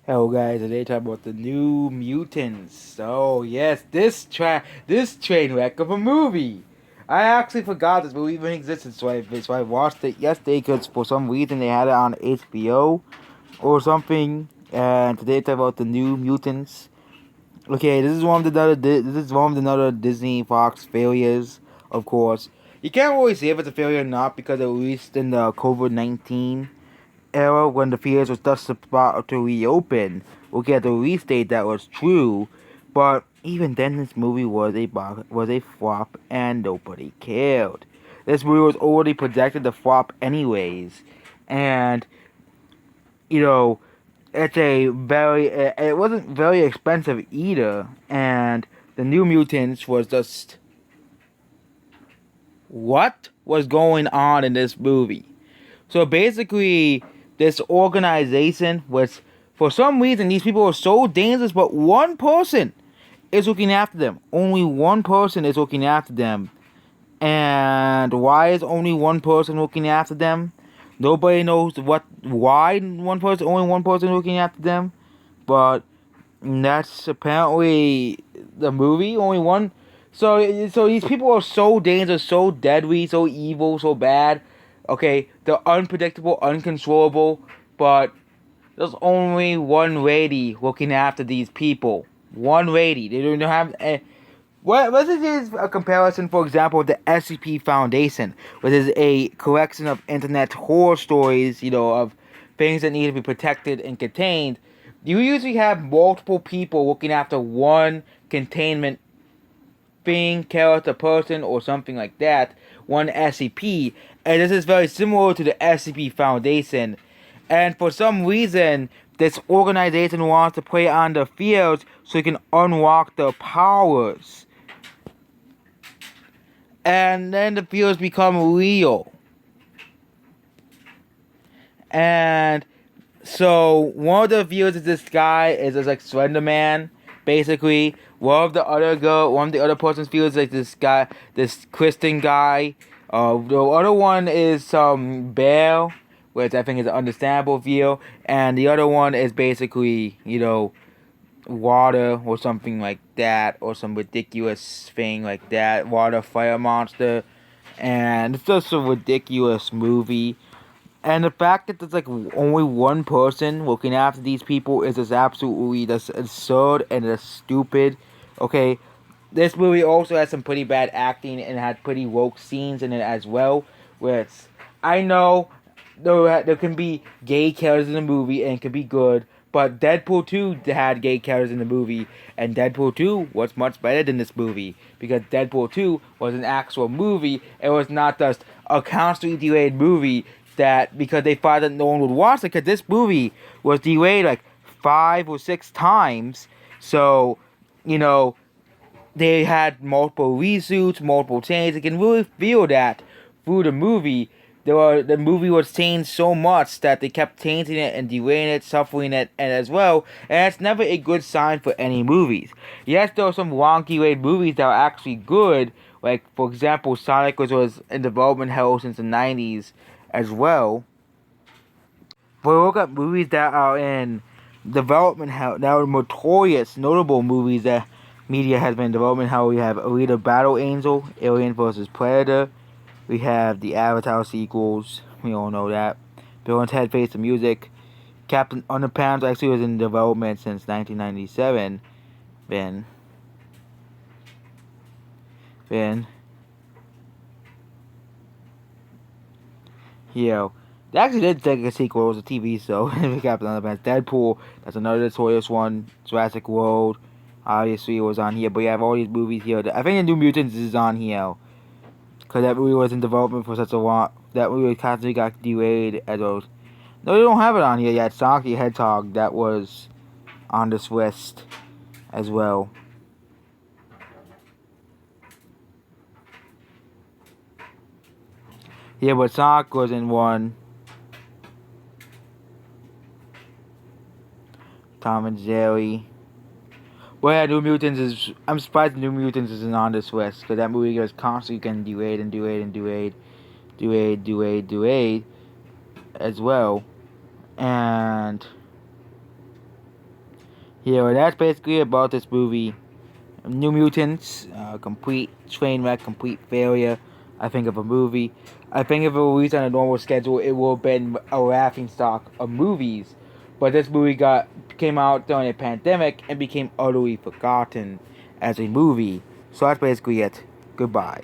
Hello guys, today talk about the New Mutants. Oh yes, this train wreck of a movie. I actually forgot this movie even existed, so I watched it yesterday because for some reason they had it on HBO or something. And today talk about the New Mutants. Okay, this is one of the other Disney Fox failures, of course. You can't really say if it's a failure or not because at least in the COVID-19 era when the theaters was just about to reopen. Look at the release date that was true, but even then this movie was a flop and nobody cared. This movie was already projected to flop anyways, and you know it wasn't very expensive either, and the New Mutants was just what was going on in this movie. So basically, this organization was, for some reason, these people are so dangerous, but one person is looking after them. Only one person is looking after them. And why is only one person looking after them? Nobody knows why only one person looking after them. But that's apparently the movie. Only one. So these people are so dangerous, so deadly, so evil, so bad. Okay, they're unpredictable, uncontrollable, but there's only one lady looking after these people. One lady. They don't have. What is a comparison, for example, of the SCP Foundation, which is a collection of internet horror stories, of things that need to be protected and contained. You usually have multiple people looking after one containment thing, character, person, or something like that, one SCP, and this is very similar to the SCP Foundation. And for some reason, this organization wants to play on the fields so it can unlock the powers. And then the fields become real. And so one of the views of this guy is this like Slender Man, basically. One of the other person's views like this guy, this Kristen guy. The other one is Bear, which I think is an understandable view, and the other one is basically water or something like that, or some ridiculous thing like that. Water fire monster, and it's just a ridiculous movie. And the fact that there's like only one person looking after these people is just absolutely just absurd and just stupid. Okay, this movie also has some pretty bad acting and had pretty woke scenes in it as well. Where I know there can be gay characters in the movie and it can be good, but Deadpool 2 had gay characters in the movie, and Deadpool 2 was much better than this movie because Deadpool 2 was an actual movie. It was not just a constantly delayed movie that because they thought that no one would watch it, because this movie was delayed like 5 or 6 times. So, you know, they had multiple reshoots, multiple changes. You can really feel that through the movie. The movie was changed so much that they kept changing it and delaying it, suffering it, and as well. And it's never a good sign for any movies. Yes, there are some wonky delayed movies that are actually good. Like, for example, Sonic was in development hell since the 90s as well. But look at movies that are in development hell, that are notorious, notable movies that media has been in development hell. We have Alita Battle Angel, Alien vs. Predator. We have the Avatar sequels. We all know that. Bill and Ted Face the Music. Captain Underpants actually was in development since 1997. Ben. Ben. Yeah. They actually did take a sequel. It was a TV show. Captain Underpants. Deadpool. That's another notorious one. Jurassic World. Obviously, it was on here. But you have all these movies here. I think the New Mutants is on here. Because that movie was in development for such a long... That movie constantly got delayed as well. No, they don't have it on here yet. Sonic the Hedgehog, that was on this list as well. Yeah, but Sonic was in one. Tom and Jerry. Well, yeah, New Mutants is... I'm surprised New Mutants isn't on this list. Because that movie was constantly getting delayed and delayed and delayed. Delayed as well. And... Here, that's basically about this movie. New Mutants, complete train wreck, complete failure. I think of a movie. I think if it were released on a normal schedule, it would have been a laughing stock of movies. But this movie came out during a pandemic and became utterly forgotten as a movie. So that's basically it. Goodbye.